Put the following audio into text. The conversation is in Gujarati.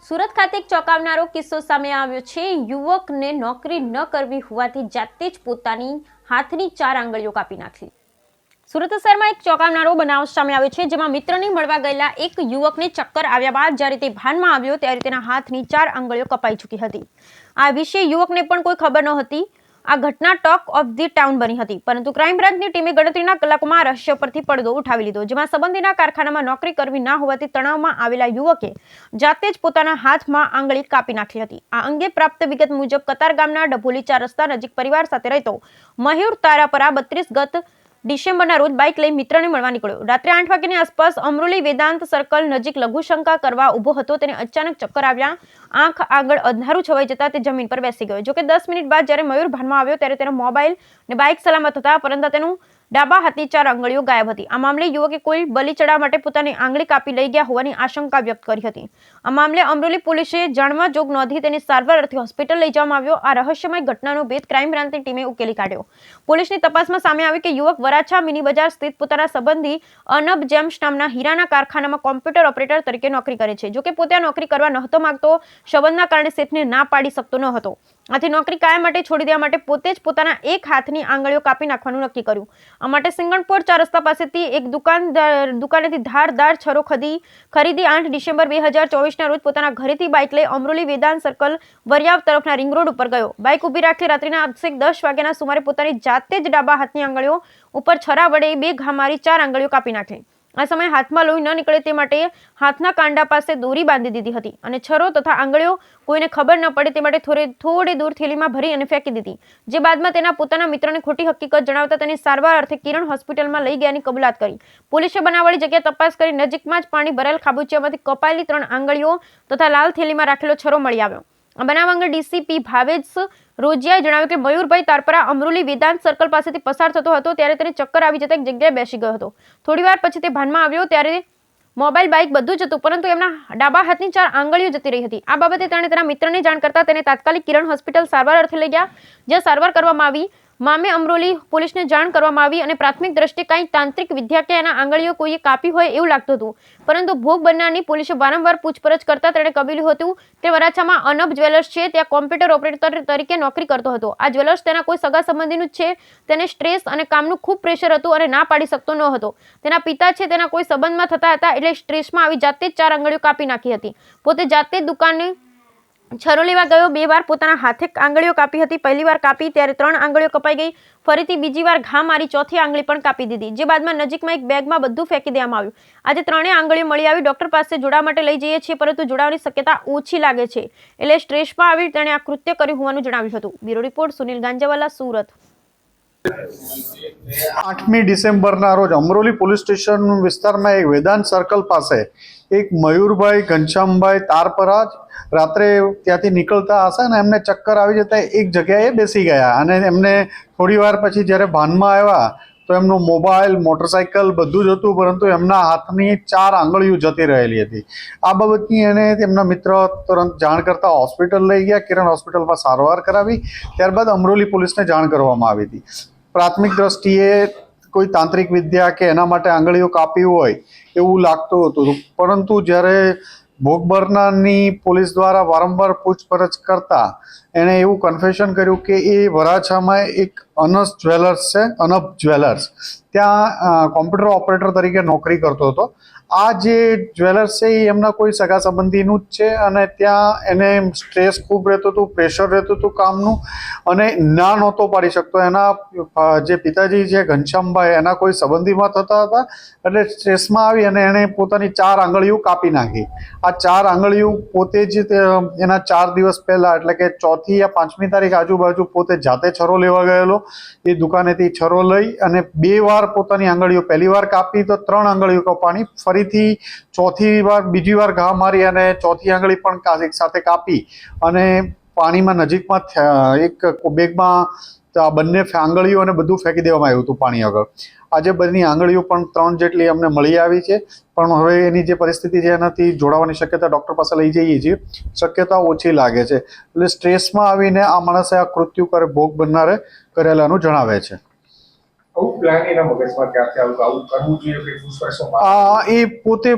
સુરત ખાતે એક ચોંકાવનારો કિસ્સો સામે આવ્યો છે। યુવકને નોકરી ન કરવી હોવાથી જાતે જ પોતાની હાથની 4 આંગળીઓ કાપી નાખી। સુરત શહેરમાં એક ચોંકાવનારો બનાવ સામે આવ્યો છે, જેમાં મિત્રને મળવા ગયેલા એક યુવકને ચક્કર આવ્યા બાદ જ્યારે તે ભાનમાં આવ્યો ત્યારે તેના હાથની 4 આંગળીઓ કપાઈ ચૂકી હતી। આ વિશે યુવકને પણ કોઈ ખબર નહોતી। આ ઘટના ટોક ઓફ ધી ટાઉન બની હતી, પરંતુ ક્રાઇમ બ્રાન્ચની ટીમે ગણતરીના કલાકોમાં રહસ્ય પરથી પડદો ઉઠાવી લીધો, જેમાં સંબંધીના કારખાનામાં નોકરી કરવી ના હોવાથી તણાવમાં આવેલા યુવકે જાતે જ પોતાના હાથમાં આંગળી કાપી નાખી હતી। આ અંગે પ્રાપ્ત વિગત મુજબ કતાર ગામના ડભોલી 4 રસ્તા નજીક પરિવાર સાથે રહેતો મયુર તારાપરા 32 ગત ડિસેમ્બરના રોજ બાઇક લઈ મિત્રને મળવા નીકળ્યો। રાત્રે 8 વાગ્યાની આસપાસ અમરોલી વેદાંત સર્કલ નજીક લઘુશંકા કરવા ઊભો હતો। તેને અચાનક ચક્કર આવ્યા, આંખ આગળ અંધારું છવાઈ જતા તે જમીન પર બેસી ગયો। જોકે 10 મિનિટ બાદ જ્યારે મયુર ભાનમાં આવ્યો ત્યારે તેનો મોબાઈલ અને બાઇક સલામત હતા, પરંતુ તેનું ડાબા હાથની 4 આંગળીઓ ગાયબ હતી। આ મામલે યુવકે કોઈ બલી ચડાવવા માટે પોતાની આંગળી કાપી લઈ ગયા હોવાની આશંકા વ્યક્ત કરી હતી। આ મામલે અમરોલી પોલીસે જાણવા જોગ નોંધી તેને સારવાર અર્થે હોસ્પિટલ લઈ જવામાં આવ્યો। આ રહસ્યમય ઘટનાનો ભેદ ક્રાઇમ બ્રાન્ચની ટીમે ઉકેલી કાઢ્યો। પોલીસની તપાસમાં સામે આવ્યું કે યુવક વરાછા મિની બજાર સ્થિત પોતાના સંબંધી અનબ જેમ્સ નામના હીરાના કારખાનામાં કોમ્પ્યુટર ઓપરેટર તરીકે નોકરી કરે છે। જોકે પોતે આ નોકરી કરવા નહોતો માંગતો, સંબંધના કારણે શેઠને ના પાડી શકતો ન હતો। આથી નોકરી કાયમ માટે છોડી દેવા માટે પોતે જ પોતાના એક હાથની આંગળીઓ કાપી નાખવાનું નક્કી કર્યું। આ માટે સિંગણપોર 4 રસ્તા પાસેથી એક દુકાનેથી ધારદાર છરો ખરીદી 8 ડિસેમ્બર 2024ના રોજ પોતાના ઘરેથી બાઇક લઈ અમરોલી વેદાંત સર્કલ વરિયાવ તરફના રિંગ રોડ ઉપર ગયો। બાઇક ઊભી રાખી રાત્રિના 10 વાગ્યાના સુમારે પોતાની જાતે જ ડાબા હાથની આંગળીઓ ઉપર છરા વડે 2 ઘા મારી 4 આંગળીઓ કાપી નાખી। આ સમયે હાથમાં લોહી ન નીકળે તે માટે હાથના કાંડા પાસે દોરી બાંધી દીધી હતી અને છરો તથા આંગળીઓ કોઈને ખબર ન પડે તે માટે થોડે દૂર થેલીમાં ભરી અને ફેંકી દીધી, જે બાદમાં તેના પોતાના મિત્રને ખોટી હકીકત જણાવતા તેની સારવાર અર્થે કિરણ હોસ્પિટલમાં લઈ ગયાની કબૂલાત કરી। પોલીસે બનાવવાળી જગ્યાએ તપાસ કરી નજીકમાં જ પાણી ભરેલ ખાબોચિયામાંથી કપાયેલી 3 આંગળીઓ તથા લાલ થેલીમાં રાખેલો છરો મળી આવ્યો। આ બનાવ અંગે ડીસીપી ભાવેશ રોજિયાએ જણાવ્યું કે મયુરભાઈ તારપરા અમરોલી વેદાંત સર્કલ પાસેથી પસાર થતો હતો ત્યારે તેને ચક્કર આવી જતા એક જગ્યાએ બેસી ગયો હતો। થોડીવાર પછી તે ભાનમાં આવ્યો ત્યારે મોબાઈલ બાઇક બધું જ હતું, પરંતુ એમના ડાબા હાથની 4 આંગળીઓ જતી રહી હતી। આ બાબતે તેણે તેના મિત્રને જાણ કરતા તેને તાત્કાલિક કિરણ હોસ્પિટલ સારવાર અર્થે લઈ ગયા, જ્યાં સારવાર કરવામાં આવી। મામે અમરોલી પોલીસને જાણ કરવામાં આવી અને પ્રાથમિક દ્રષ્ટિએ કંઈ તાંત્રિક વિદ્યા કે એના આંગળીઓ કોઈએ કાપી હોય એવું લાગતું હતું, પરંતુ ભોગ બનનારની પોલીસે વારંવાર પૂછપરછ કરતા તેણે કબૂલ્યું હતું તે વરાછામાં અનબ જ્વેલર્સ છે ત્યાં કોમ્પ્યુટર ઓપરેટર તરીકે નોકરી કરતો હતો। આ જ્વેલર્સ તેના કોઈ સગા સંબંધીનું જ છે। તેને સ્ટ્રેસ અને કામનું ખૂબ પ્રેશર હતું અને ના પાડી શકતો ન હતો। તેના પિતા છે તેના કોઈ સંબંધમાં થતા હતા, એટલે સ્ટ્રેસમાં આવી જાતે જ 4 આંગળીઓ કાપી નાખી હતી। પોતે જાતે જ દુકાને છરો લેવા ગયો, 2 વાર પોતાના હાથે આંગળીઓ કાપી હતી। પહેલી વાર કાપી ત્યારે 3 આંગળીઓ કપાઈ ગઈ, ફરીથી બીજી વાર ઘા મારી 4થી આંગળી પણ કાપી દીધી, જે બાદમાં નજીકમાં એક બેગમાં બધું ફેંકી દેવામાં આવ્યું। આજે 3 આંગળીઓ મળી આવી। ડોક્ટર પાસે જોડાવા માટે લઈ જઈએ છીએ, પરંતુ જોડાવાની શક્યતા ઓછી લાગે છે, એટલે સ્ટ્રેસમાં આવી તેણે આ કૃત્ય કર્યું હોવાનું જણાવ્યું હતું। Bureau report Sunil Ganjawala, Surat. 8મી ડિસેમ્બરના રોજ અમરોલી પોલીસ સ્ટેશન વિસ્તારમાં એક વેદાંત સર્કલ પાસે એક મયુરભાઈ ઘનશ્યામભાઈ તારપરા રાત્રે ત્યાંથી નીકળતા હશે અને એમને ચક્કર આવી જતા એક જગ્યાએ બેસી ગયા અને એમને થોડી વાર પછી જ્યારે ભાનમાં આવ્યા તો એમનો મોબાઈલ, મોટરસાઇકલ બધું જ હતું, પરંતુ એમના હાથની 4 આંગળીઓ જતી રહેલી હતી। આ બાબતની એને તેમના મિત્ર તુરંત જાણ કરતા હોસ્પિટલ લઈ ગયા, કિરણ હોસ્પિટલમાં સારવાર કરાવી, ત્યારબાદ અમરોલી પોલીસને જાણ કરવામાં આવી હતી। પ્રાથમિક દ્રષ્ટિએ કોઈ તાંત્રિક વિદ્યા કે એના માટે આંગળીઓ કાપી હોય એવું લાગતું હતું, પરંતુ જ્યારે ભોગ બનનારની પોલીસ દ્વારા વારંવાર પૂછપરછ કરતા એણે એવું કન્ફેશન કર્યું કે એ વરાછામાં એક અનસ જ્વેલર્સ છે, અનબ જ્વેલર્સ, ત્યાં કોમ્પ્યુટર ઓપરેટર તરીકે નોકરી કરતો હતો। આ જે જ્વેલર્સ છે એ એમના કોઈ સગા સંબંધીનું જ છે અને ત્યાં એને સ્ટ્રેસ ખૂબ રહેતું હતું, પ્રેશર રહેતું હતું કામનું અને ના નહોતો પાડી શકતો। એના જે પિતાજી છે ઘનશ્યામભાઈ એના કોઈ સંબંધીમાં થતા હતા, એટલે સ્ટ્રેસમાં આવી અને એણે પોતાની 4 આંગળીઓ કાપી નાખી। આ 4 આંગળીઓ પોતે જ એના 4 દિવસ પહેલાં એટલે કે 4મી યા 5મી તારીખ આજુબાજુ પોતે જાતે છરો લેવા ગયેલો। એ દુકાનેથી છરો લઈ અને 2 વાર પોતાની આંગળીઓ, પહેલી વાર કાપી તો 3 આંગળીઓ કપાણી, ફરીથી 4થી વાર બીજી વાર ઘા મારી અને 4થી આંગળી પણ એક સાથે કાપી અને પાણીમાં નજીકમાં એક બેગમાં આ બંને આંગળીઓ અને બધું ફેંકી દેવામાં આવ્યું હતું પાણી આગળ। આજે બધી આંગળીઓ પણ 3 જેટલી અમને મળી આવી છે, પણ હવે એની જે પરિસ્થિતિ છે એનાથી જોડાવાની શક્યતા ડૉક્ટર પાસે લઈ જઈએ છીએ, શક્યતા ઓછી લાગે છે। એટલે સ્ટ્રેસમાં આવીને આ માણસે આ કૃત્યુ ભોગ બનનારે કરેલાનું જણાવે છે। એ પોતે